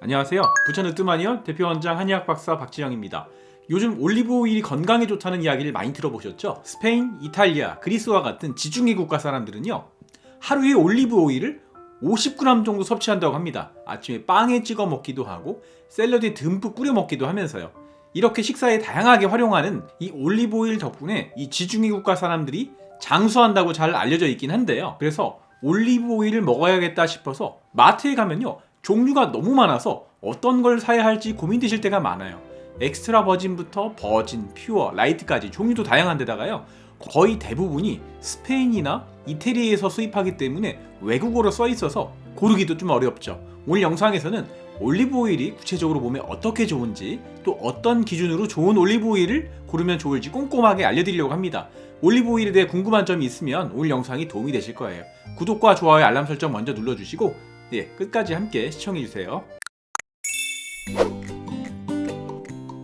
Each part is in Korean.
안녕하세요. 부천 으뜸하니언 대표원장 한의학 박사 박지영입니다. 요즘 올리브 오일이 건강에 좋다는 이야기를 많이 들어보셨죠? 스페인, 이탈리아, 그리스와 같은 지중해 국가 사람들은요, 하루에 올리브 오일을 50g 정도 섭취한다고 합니다. 아침에 빵에 찍어 먹기도 하고 샐러드에 듬뿍 뿌려 먹기도 하면서요. 이렇게 식사에 다양하게 활용하는 이 올리브 오일 덕분에 이 지중해 국가 사람들이 장수한다고 잘 알려져 있긴 한데요. 그래서 올리브 오일을 먹어야겠다 싶어서 마트에 가면요, 종류가 너무 많아서 어떤 걸 사야 할지 고민되실 때가 많아요. 엑스트라 버진부터 버진, 퓨어, 라이트까지 종류도 다양한데다가요, 거의 대부분이 스페인이나 이태리에서 수입하기 때문에 외국어로 써 있어서 고르기도 좀 어렵죠. 오늘 영상에서는 올리브 오일이 구체적으로 몸에 어떻게 좋은지, 또 어떤 기준으로 좋은 올리브 오일을 고르면 좋을지 꼼꼼하게 알려드리려고 합니다. 올리브 오일에 대해 궁금한 점이 있으면 오늘 영상이 도움이 되실 거예요. 구독과 좋아요, 알람 설정 먼저 눌러주시고 끝까지 함께 시청해주세요.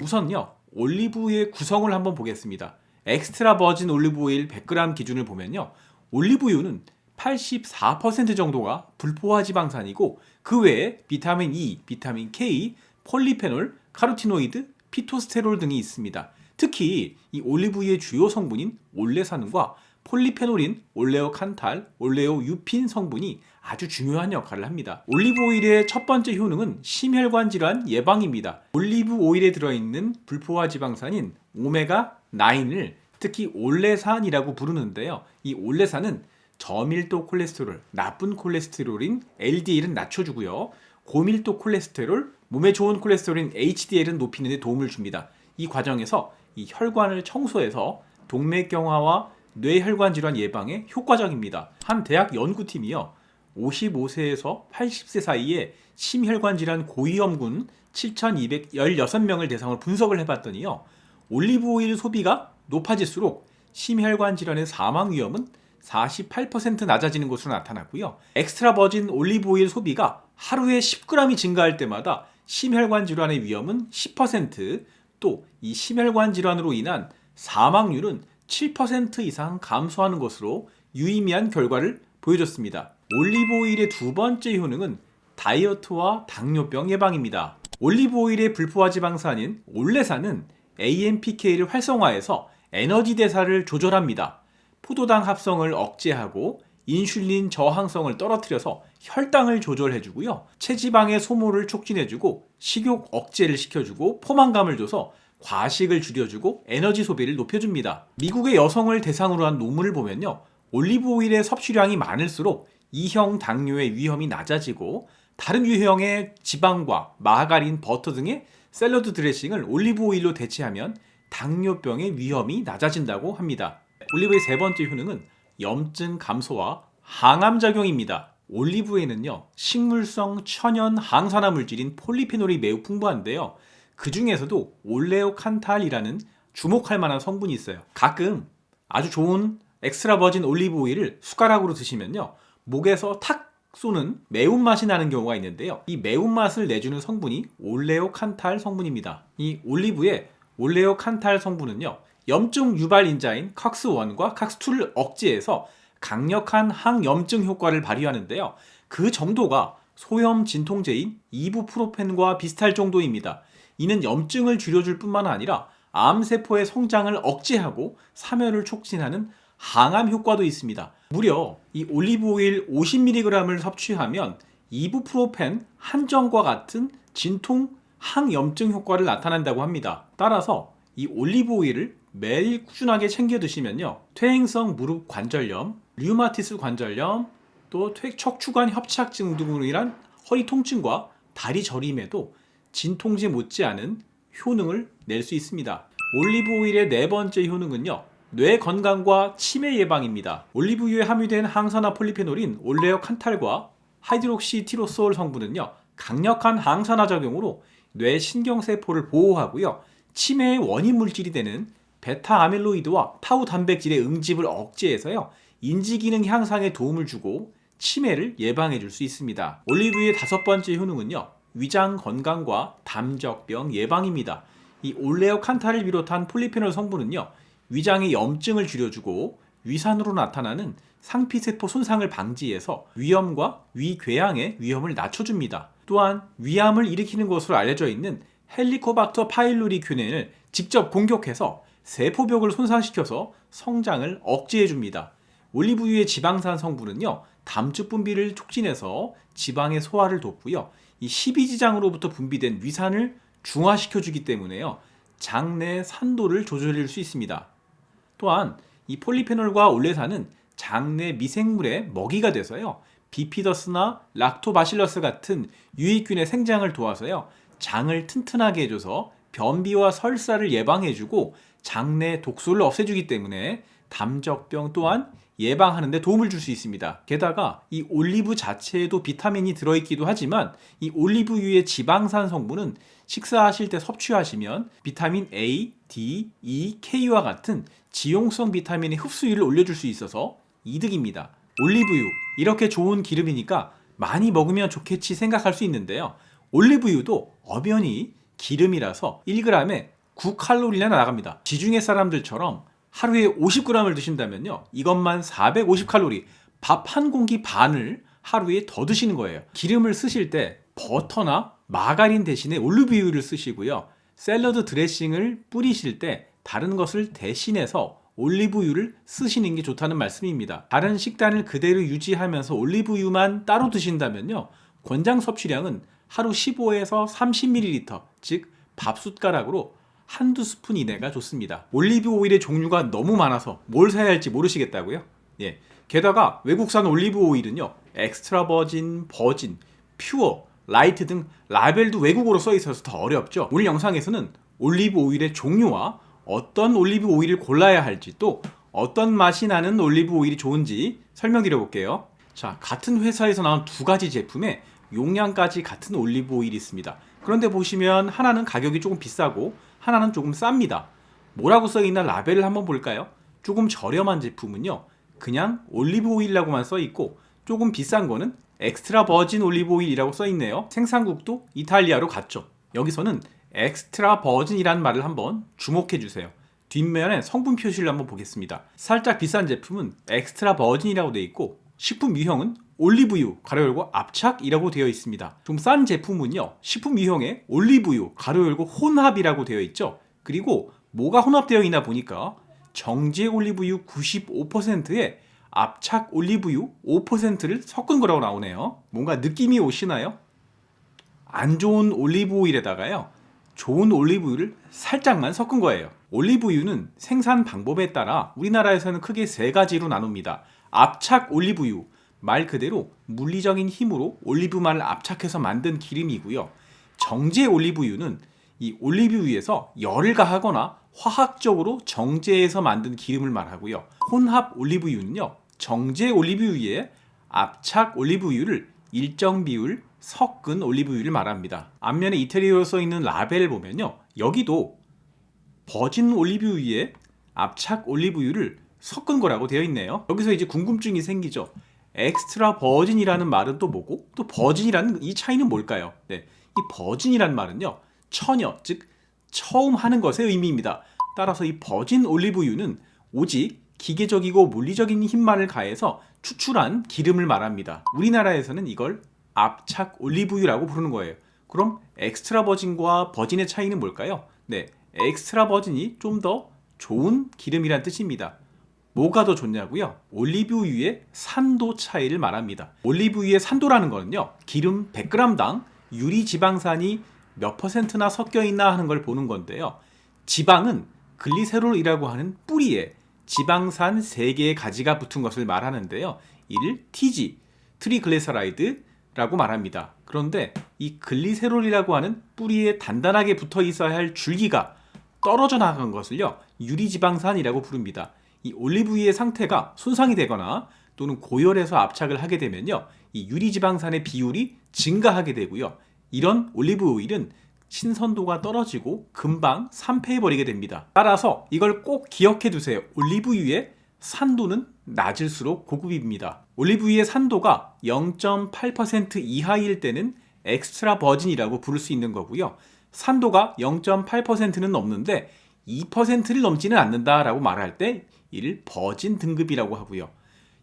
우선요, 올리브유의 구성을 한번 보겠습니다. 엑스트라 버진 올리브 오일 100g 기준을 보면요, 올리브유는 84% 정도가 불포화 지방산이고 그 외에 비타민 E, 비타민 K, 폴리페놀, 카로티노이드, 피토스테롤 등이 있습니다. 특히 이 올리브유의 주요 성분인 올레산과 폴리페놀인 올레오칸탈, 올레오유핀 성분이 아주 중요한 역할을 합니다. 올리브 오일의 첫 번째 효능은 심혈관 질환 예방입니다. 올리브 오일에 들어있는 불포화 지방산인 오메가9을 특히 올레산이라고 부르는데요. 이 올레산은 저밀도 콜레스테롤, 나쁜 콜레스테롤인 LDL은 낮춰주고요. 고밀도 콜레스테롤, 몸에 좋은 콜레스테롤인 HDL은 높이는 데 도움을 줍니다. 이 과정에서 이 혈관을 청소해서 동맥경화와 뇌혈관 질환 예방에 효과적입니다. 한 대학 연구팀이요, 55세에서 80세 사이에 심혈관 질환 고위험군 7,216명을 대상으로 분석을 해봤더니요, 올리브 오일 소비가 높아질수록 심혈관 질환의 사망 위험은 48% 낮아지는 것으로 나타났고요. 엑스트라 버진 올리브 오일 소비가 하루에 10g이 증가할 때마다 심혈관 질환의 위험은 10%, 또 이 심혈관 질환으로 인한 사망률은 7% 이상 감소하는 것으로 유의미한 결과를 보여줬습니다. 올리브 오일의 두 번째 효능은 다이어트와 당뇨병 예방입니다. 올리브 오일의 불포화 지방산인 올레산은 AMPK를 활성화해서 에너지 대사를 조절합니다. 포도당 합성을 억제하고 인슐린 저항성을 떨어뜨려서 혈당을 조절해주고요. 체지방의 소모를 촉진해주고 식욕 억제를 시켜주고 포만감을 줘서 과식을 줄여주고 에너지 소비를 높여줍니다. 미국의 여성을 대상으로 한 논문을 보면요, 올리브 오일의 섭취량이 많을수록 2형 당뇨의 위험이 낮아지고 다른 유형의 지방과 마가린, 버터 등의 샐러드 드레싱을 올리브 오일로 대체하면 당뇨병의 위험이 낮아진다고 합니다. 올리브의 세 번째 효능은 염증 감소와 항암 작용입니다. 올리브에는요, 식물성 천연 항산화 물질인 폴리페놀이 매우 풍부한데요, 그 중에서도 올레오칸탈이라는 주목할 만한 성분이 있어요. 가끔 아주 좋은 엑스트라 버진 올리브 오일을 숟가락으로 드시면요, 목에서 탁 쏘는 매운맛이 나는 경우가 있는데요, 이 매운맛을 내주는 성분이 올레오칸탈 성분입니다. 이 올리브의 올레오칸탈 성분은요, 염증 유발 인자인 칵스1과 칵스2를 억제해서 강력한 항염증 효과를 발휘하는데요, 그 정도가 소염 진통제인 이부프로펜과 비슷할 정도입니다. 이는 염증을 줄여줄 뿐만 아니라 암세포의 성장을 억제하고 사멸을 촉진하는 항암 효과도 있습니다. 무려 이 올리브 오일 50mg을 섭취하면 이부프로펜 한 정과 같은 진통 항염증 효과를 나타낸다고 합니다. 따라서 이 올리브 오일을 매일 꾸준하게 챙겨 드시면요, 퇴행성 무릎 관절염, 류마티스 관절염, 또 척추관 협착증 등으로 인한 허리 통증과 다리 저림에도 진통제 못지않은 효능을 낼 수 있습니다. 올리브 오일의 네 번째 효능은요, 뇌 건강과 치매 예방입니다. 올리브유에 함유된 항산화 폴리페놀인 올레오칸탈과 하이드록시 티로솔 성분은요, 강력한 항산화 작용으로 뇌 신경세포를 보호하고요, 치매의 원인 물질이 되는 베타 아밀로이드와 타우 단백질의 응집을 억제해서요, 인지 기능 향상에 도움을 주고 치매를 예방해 줄 수 있습니다. 올리브유의 다섯 번째 효능은요, 위장 건강과 담적병 예방입니다. 이 올레오칸탈을 비롯한 폴리페놀 성분은요, 위장의 염증을 줄여주고 위산으로 나타나는 상피세포 손상을 방지해서 위염과 위궤양의 위험을 낮춰줍니다. 또한 위암을 일으키는 것으로 알려져 있는 헬리코박터 파일로리균을 직접 공격해서 세포벽을 손상시켜서 성장을 억제해줍니다. 올리브유의 지방산 성분은요, 담즙 분비를 촉진해서 지방의 소화를 돕고요, 이 십이지장으로부터 분비된 위산을 중화시켜주기 때문에요, 장내 산도를 조절할 수 있습니다. 또한 이 폴리페놀과 올레산은 장내 미생물의 먹이가 돼서요, 비피더스나 락토바실러스 같은 유익균의 생장을 도와서요, 장을 튼튼하게 해줘서 변비와 설사를 예방해주고 장내 독소를 없애주기 때문에 담적병 또한 예방하는 데 도움을 줄 수 있습니다. 게다가 이 올리브 자체에도 비타민이 들어있기도 하지만 이 올리브유의 지방산 성분은 식사하실 때 섭취하시면 비타민 A, D, E, K와 같은 지용성 비타민의 흡수율을 올려줄 수 있어서 이득입니다. 올리브유, 이렇게 좋은 기름이니까 많이 먹으면 좋겠지 생각할 수 있는데요, 올리브유도 엄연히 기름이라서 1g에 9칼로리나 나갑니다. 지중해 사람들처럼 하루에 50g을 드신다면요, 이것만 450칼로리, 밥 한 공기 반을 하루에 더 드시는 거예요. 기름을 쓰실 때 버터나 마가린 대신에 올리브유를 쓰시고요, 샐러드 드레싱을 뿌리실 때 다른 것을 대신해서 올리브유를 쓰시는 게 좋다는 말씀입니다. 다른 식단을 그대로 유지하면서 올리브유만 따로 드신다면요, 권장 섭취량은 하루 15에서 30ml, 즉 밥숟가락으로 한두 스푼 이내가 좋습니다. 올리브 오일의 종류가 너무 많아서 뭘 사야 할지 모르시겠다고요? 예. 게다가 외국산 올리브 오일은요, 엑스트라 버진, 버진, 퓨어, 라이트 등 라벨도 외국어로 써 있어서 더 어렵죠. 오늘 영상에서는 올리브 오일의 종류와 어떤 올리브 오일을 골라야 할지, 또 어떤 맛이 나는 올리브 오일이 좋은지 설명드려 볼게요. 자, 같은 회사에서 나온 두 가지 제품에 용량까지 같은 올리브 오일이 있습니다. 그런데 보시면 하나는 가격이 조금 비싸고 하나는 조금 쌉니다. 뭐라고 써있나 라벨을 한번 볼까요? 조금 저렴한 제품은요, 그냥 올리브 오일이라고만 써있고 조금 비싼 거는 엑스트라 버진 올리브 오일이라고 써있네요. 생산국도 이탈리아로 갔죠. 여기서는 엑스트라 버진이라는 말을 한번 주목해 주세요. 뒷면에 성분 표시를 한번 보겠습니다. 살짝 비싼 제품은 엑스트라 버진이라고 되어 있고, 식품 유형은 올리브유 가로 열고 압착이라고 되어 있습니다. 좀 싼 제품은요, 식품 유형에 올리브유 가로 열고 혼합이라고 되어 있죠. 그리고 뭐가 혼합되어 있나 보니까 정제 올리브유 95%에 압착 올리브유 5%를 섞은 거라고 나오네요. 뭔가 느낌이 오시나요? 안 좋은 올리브 오일에다가요, 좋은 올리브유를 살짝만 섞은 거예요. 올리브유는 생산 방법에 따라 우리나라에서는 크게 세 가지로 나눕니다. 압착 올리브유, 말 그대로 물리적인 힘으로 올리브만을 압착해서 만든 기름이고요. 정제 올리브유는 이 올리브유에서 열을 가하거나 화학적으로 정제해서 만든 기름을 말하고요. 혼합 올리브유는요, 정제 올리브유에 압착 올리브유를 일정 비율 섞은 올리브유를 말합니다. 앞면에 이태리어로 써있는 라벨을 보면요, 여기도 버진 올리브유에 압착 올리브유를 섞은 거라고 되어 있네요. 여기서 이제 궁금증이 생기죠. 엑스트라 버진이라는 말은 또 뭐고, 또 버진이라는 이 차이는 뭘까요? 네, 이 버진이라는 말은요, 처녀, 즉 처음 하는 것의 의미입니다. 따라서 이 버진 올리브유는 오직 기계적이고 물리적인 힘만을 가해서 추출한 기름을 말합니다. 우리나라에서는 이걸 압착 올리브유라고 부르는 거예요. 그럼 엑스트라 버진과 버진의 차이는 뭘까요? 네, 엑스트라 버진이 좀 더 좋은 기름이란 뜻입니다. 뭐가 더 좋냐고요? 올리브유의 산도 차이를 말합니다. 올리브유의 산도라는 거는요, 기름 100g당 유리 지방산이 몇 퍼센트나 섞여 있나 하는 걸 보는 건데요, 지방은 글리세롤이라고 하는 뿌리에 지방산 3개의 가지가 붙은 것을 말하는데요, 이를 TG, 트리글리세라이드라고 말합니다. 그런데 이 글리세롤이라고 하는 뿌리에 단단하게 붙어 있어야 할 줄기가 떨어져 나간 것을요, 유리지방산이라고 부릅니다. 이 올리브유의 상태가 손상이 되거나 또는 고열해서 압착을 하게 되면요, 이 유리지방산의 비율이 증가하게 되고요, 이런 올리브 오일은 신선도가 떨어지고 금방 산패해버리게 됩니다. 따라서 이걸 꼭 기억해 두세요. 올리브유의 산도는 낮을수록 고급입니다. 올리브유의 산도가 0.8% 이하일 때는 엑스트라 버진이라고 부를 수 있는 거고요, 산도가 0.8%는 넘는데 2%를 넘지는 않는다라고 말할 때 이를 버진 등급이라고 하고요,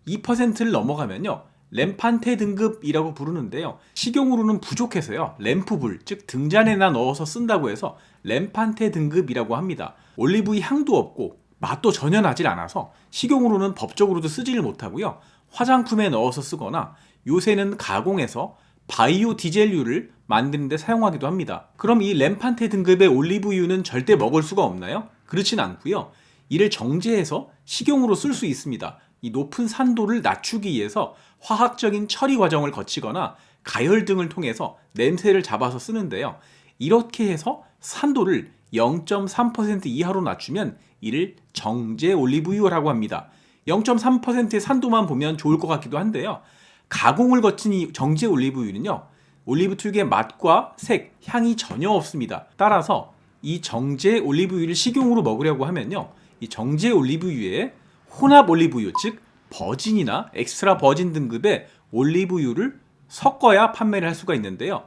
2%를 넘어가면요, 램판테 등급이라고 부르는데요. 식용으로는 부족해서요. 램프불, 즉 등잔에나 넣어서 쓴다고 해서 램판테 등급이라고 합니다. 올리브유 향도 없고 맛도 전혀 나질 않아서 식용으로는 법적으로도 쓰지를 못하고요. 화장품에 넣어서 쓰거나 요새는 가공해서 바이오 디젤유를 만드는 데 사용하기도 합니다. 그럼 이 램판테 등급의 올리브유는 절대 먹을 수가 없나요? 그렇진 않고요. 이를 정제해서 식용으로 쓸 수 있습니다. 이 높은 산도를 낮추기 위해서 화학적인 처리 과정을 거치거나 가열 등을 통해서 냄새를 잡아서 쓰는데요. 이렇게 해서 산도를 0.3% 이하로 낮추면 이를 정제 올리브유라고 합니다. 0.3%의 산도만 보면 좋을 것 같기도 한데요. 가공을 거친 이 정제 올리브유는요, 올리브 특유의 맛과 색, 향이 전혀 없습니다. 따라서 이 정제 올리브유를 식용으로 먹으려고 하면요, 이 정제 올리브유에 혼합 올리브유, 즉 버진이나 엑스트라 버진 등급의 올리브유를 섞어야 판매를 할 수가 있는데요.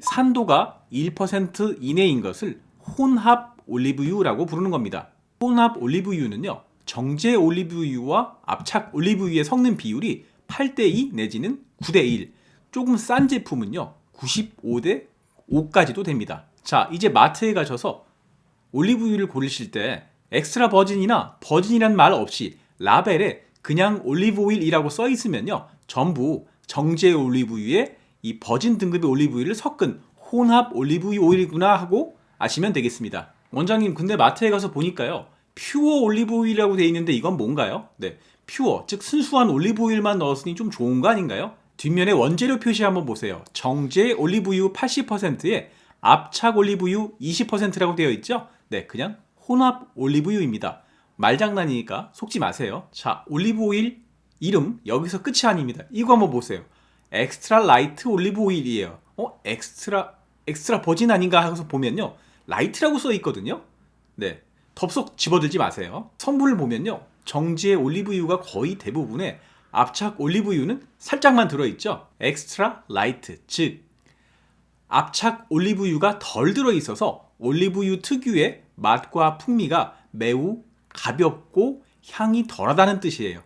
산도가 1% 이내인 것을 혼합 올리브유라고 부르는 겁니다. 혼합 올리브유는요, 정제 올리브유와 압착 올리브유의 섞는 비율이 8대2 내지는 9대1, 조금 싼 제품은요 95대5까지도 됩니다. 자, 이제 마트에 가셔서 올리브유를 고르실 때 엑스트라 버진이나 버진이란 말 없이 라벨에 그냥 올리브 오일이라고 써 있으면요, 전부 정제 올리브유에 이 버진 등급의 올리브유를 섞은 혼합 올리브유 오일이구나 하고 아시면 되겠습니다. 원장님, 근데 마트에 가서 보니까요, 퓨어 올리브 오일이라고 되어 있는데 이건 뭔가요? 네, 퓨어, 즉 순수한 올리브 오일만 넣었으니 좀 좋은 거 아닌가요? 뒷면에 원재료 표시 한번 보세요. 정제 올리브유 80%에 압착 올리브유 20%라고 되어 있죠? 네, 그냥 혼합 올리브유입니다. 말장난이니까 속지 마세요. 자, 올리브 오일 이름 여기서 끝이 아닙니다. 이거 한번 보세요. 엑스트라 라이트 올리브 오일이에요. 엑스트라 버진 아닌가 하고서 보면요, 라이트라고 써 있거든요. 네, 덥석 집어들지 마세요. 성분을 보면요, 정제 올리브유가 거의 대부분에 압착 올리브유는 살짝만 들어있죠. 엑스트라 라이트, 즉 압착 올리브유가 덜 들어있어서 올리브유 특유의 맛과 풍미가 매우 가볍고 향이 덜하다는 뜻이에요.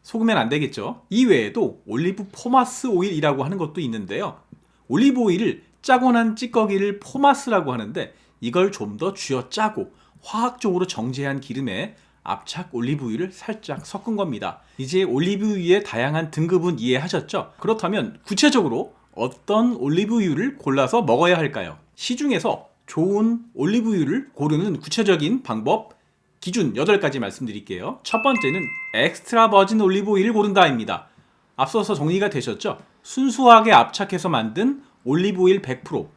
속으면 안 되겠죠. 이외에도 올리브 포마스 오일이라고 하는 것도 있는데요. 올리브 오일을 짜고 난 찌꺼기를 포마스라고 하는데 이걸 좀 더 쥐어짜고 화학적으로 정제한 기름에 압착 올리브유를 살짝 섞은 겁니다. 이제 올리브유의 다양한 등급은 이해하셨죠? 그렇다면 구체적으로 어떤 올리브유를 골라서 먹어야 할까요? 시중에서 좋은 올리브유를 고르는 구체적인 방법, 기준 8가지 말씀드릴게요. 첫 번째는 엑스트라 버진 올리브 오일을 고른다입니다. 앞서서 정리가 되셨죠? 순수하게 압착해서 만든 올리브 오일 100%,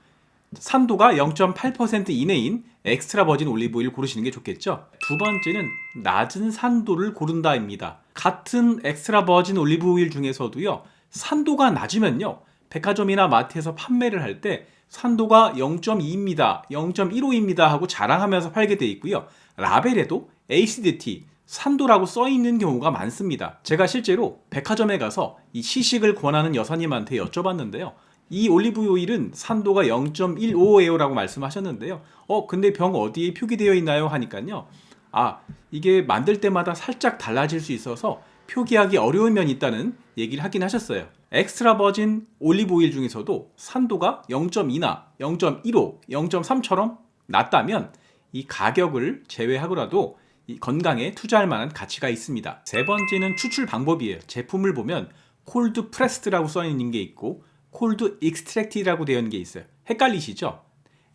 산도가 0.8% 이내인 엑스트라 버진 올리브 오일 고르시는 게 좋겠죠? 두 번째는 낮은 산도를 고른다입니다. 같은 엑스트라 버진 올리브 오일 중에서도요, 산도가 낮으면요, 백화점이나 마트에서 판매를 할 때 산도가 0.2입니다, 0.15입니다 하고 자랑하면서 팔게 돼 있고요. 라벨에도 ACDT, 산도라고 써 있는 경우가 많습니다. 제가 실제로 백화점에 가서 이 시식을 권하는 여사님한테 여쭤봤는데요. 이 올리브 오일은 산도가 0.15예요 라고 말씀하셨는데요. 근데 병 어디에 표기되어 있나요? 하니까요. 이게 만들 때마다 살짝 달라질 수 있어서 표기하기 어려운 면이 있다는 얘기를 하긴 하셨어요. 엑스트라 버진 올리브 오일 중에서도 산도가 0.2나 0.15, 0.3처럼 낮다면 이 가격을 제외하고라도 이 건강에 투자할 만한 가치가 있습니다. 세 번째는 추출 방법이에요. 제품을 보면 콜드 프레스드라고 써 있는 게 있고 콜드 익스트랙티드라고 되어 있는 게 있어요. 헷갈리시죠?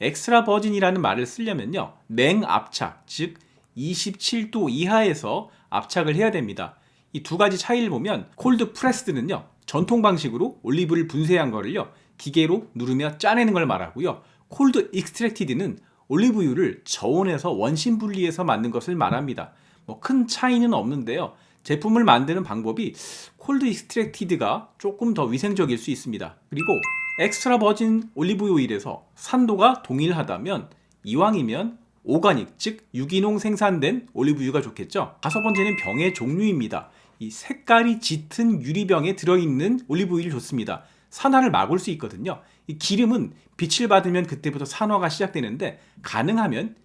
엑스트라 버진이라는 말을 쓰려면요, 냉압착, 즉 27도 이하에서 압착을 해야 됩니다. 이 두 가지 차이를 보면 콜드 프레스드는요, 전통 방식으로 올리브를 분쇄한 거를요, 기계로 누르며 짜내는 걸 말하고요. 콜드 익스트랙티드는 올리브유를 저온에서 원심 분리해서 만든 것을 말합니다. 큰 차이는 없는데요. 제품을 만드는 방법이 콜드 익스트랙티드가 조금 더 위생적일 수 있습니다. 그리고 엑스트라 버진 올리브 오일에서 산도가 동일하다면 이왕이면 오가닉, 즉 유기농 생산된 올리브유가 좋겠죠. 다섯 번째는 병의 종류입니다. 이 색깔이 짙은 유리병에 들어있는 올리브유를 좋습니다. 산화를 막을 수 있거든요. 이 기름은 빛을 받으면 그때부터 산화가 시작되는데 가능하면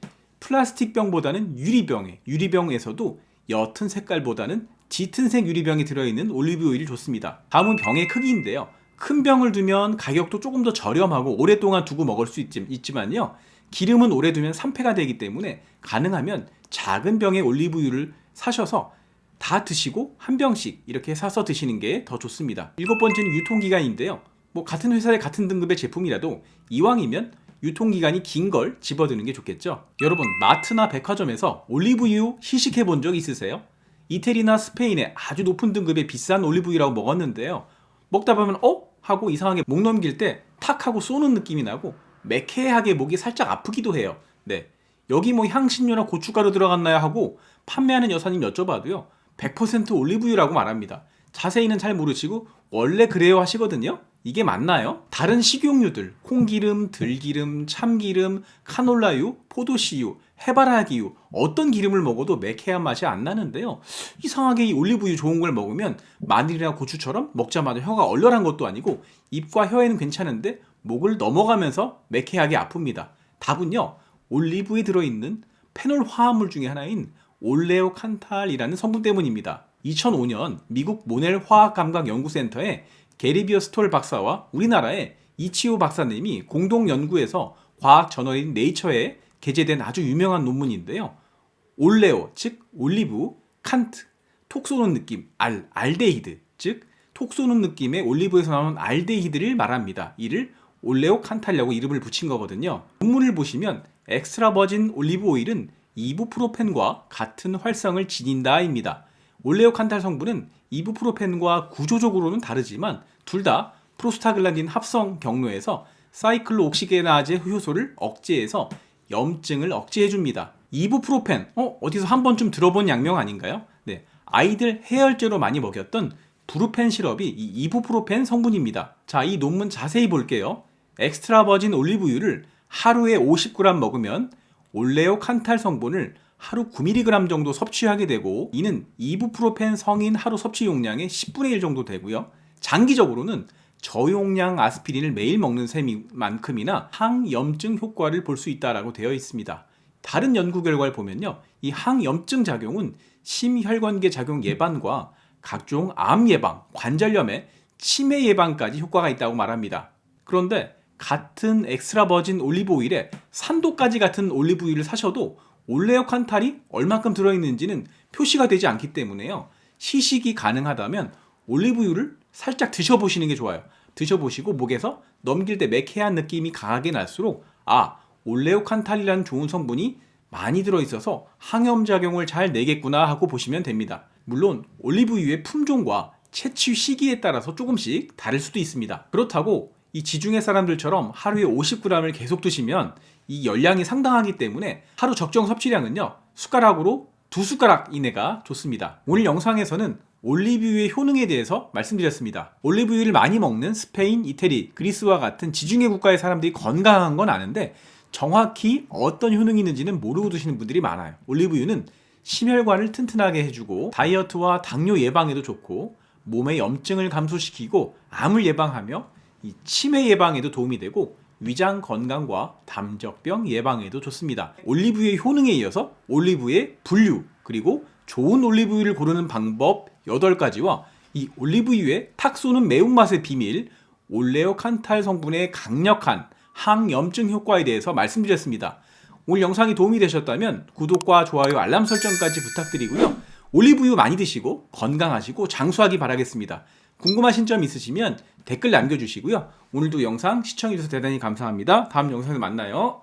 플라스틱 병보다는 유리병에서도 옅은 색깔보다는 짙은색 유리병에 들어있는 올리브 오일을 줬습니다. 다음은 병의 크기인데요. 큰 병을 두면 가격도 조금 더 저렴하고 오랫동안 두고 먹을 수 있지만요. 기름은 오래 두면 산패가 되기 때문에 가능하면 작은 병의 올리브유를 사셔서 다 드시고 한 병씩 이렇게 사서 드시는 게 더 좋습니다. 7번째는 유통기간인데요. 같은 회사의 같은 등급의 제품이라도 이왕이면 유통기간이 긴 걸 집어드는 게 좋겠죠. 여러분, 마트나 백화점에서 올리브유 시식해 본 적 있으세요? 이태리나 스페인의 아주 높은 등급의 비싼 올리브유라고 먹었는데요. 먹다 보면 하고 이상하게 목 넘길 때 탁 하고 쏘는 느낌이 나고 매캐하게 목이 살짝 아프기도 해요. 네, 여기 향신료나 고춧가루 들어갔나요? 하고 판매하는 여사님 여쭤봐도요, 100% 올리브유라고 말합니다. 자세히는 잘 모르시고 원래 그래요 하시거든요. 이게 맞나요? 다른 식용유들, 콩기름, 들기름, 참기름, 카놀라유, 포도씨유, 해바라기유, 어떤 기름을 먹어도 매캐한 맛이 안 나는데요. 이상하게 이 올리브유 좋은 걸 먹으면 마늘이나 고추처럼 먹자마자 혀가 얼얼한 것도 아니고 입과 혀에는 괜찮은데 목을 넘어가면서 매캐하게 아픕니다. 답은요, 올리브유에 들어있는 페놀 화합물 중에 하나인 올레오칸탈이라는 성분 때문입니다. 2005년 미국 모넬 화학감각연구센터의 게리비어 스톨 박사와 우리나라의 이치오 박사님이 공동 연구해서 과학 저널인 네이처에 게재된 아주 유명한 논문인데요. 올레오, 즉 올리브, 칸트, 톡 쏘는 느낌, 알데히드, 즉 톡 쏘는 느낌의 올리브에서 나오는 알데히드를 말합니다. 이를 올레오칸탈이라고 이름을 붙인 거거든요. 논문을 보시면 엑스트라 버진 올리브 오일은 이부프로펜과 같은 활성을 지닌다입니다. 올레오칸탈 성분은 이부프로펜과 구조적으로는 다르지만 둘 다 프로스타글란딘 합성 경로에서 사이클로옥시게나제 효소를 억제해서 염증을 억제해줍니다. 이부프로펜, 어디서 한 번쯤 들어본 약명 아닌가요? 네, 아이들 해열제로 많이 먹였던 브루펜 시럽이 이 이부프로펜 성분입니다. 자, 이 논문 자세히 볼게요. 엑스트라 버진 올리브유를 하루에 50g 먹으면 올레오칸탈 성분을 하루 9mg 정도 섭취하게 되고, 이는 이부프로펜 성인 하루 섭취 용량의 10분의 1 정도 되고요. 장기적으로는 저용량 아스피린을 매일 먹는 셈만큼이나 항염증 효과를 볼 수 있다고 되어 있습니다. 다른 연구 결과를 보면요, 이 항염증 작용은 심혈관계 작용 예방과 각종 암 예방, 관절염의 치매 예방까지 효과가 있다고 말합니다. 그런데 같은 엑스트라 버진 올리브 오일에 산도까지 같은 올리브유를 사셔도 올레오칸탈이 얼마큼 들어있는지는 표시가 되지 않기 때문에요. 시식이 가능하다면 올리브유를 살짝 드셔보시는 게 좋아요. 드셔보시고 목에서 넘길 때 매캐한 느낌이 강하게 날수록 올레오칸탈이라는 좋은 성분이 많이 들어있어서 항염작용을 잘 내겠구나 하고 보시면 됩니다. 물론 올리브유의 품종과 채취 시기에 따라서 조금씩 다를 수도 있습니다. 그렇다고 이 지중해 사람들처럼 하루에 50g을 계속 드시면 이 열량이 상당하기 때문에 하루 적정 섭취량은요, 숟가락으로 2숟가락 이내가 좋습니다. 오늘 영상에서는 올리브유의 효능에 대해서 말씀드렸습니다. 올리브유를 많이 먹는 스페인, 이태리, 그리스와 같은 지중해 국가의 사람들이 건강한 건 아는데 정확히 어떤 효능이 있는지는 모르고 드시는 분들이 많아요. 올리브유는 심혈관을 튼튼하게 해주고 다이어트와 당뇨 예방에도 좋고 몸의 염증을 감소시키고 암을 예방하며 이 치매 예방에도 도움이 되고 위장 건강과 담적병 예방에도 좋습니다. 올리브유의 효능에 이어서 올리브유의 분류, 그리고 좋은 올리브유를 고르는 방법 8가지와 이 올리브유의 탁 쏘는 매운맛의 비밀, 올레오칸탈 성분의 강력한 항염증 효과에 대해서 말씀드렸습니다. 오늘 영상이 도움이 되셨다면 구독과 좋아요, 알람 설정까지 부탁드리고요. 올리브유 많이 드시고 건강하시고 장수하기 바라겠습니다. 궁금하신 점 있으시면 댓글 남겨주시고요. 오늘도 영상 시청해주셔서 대단히 감사합니다. 다음 영상에서 만나요.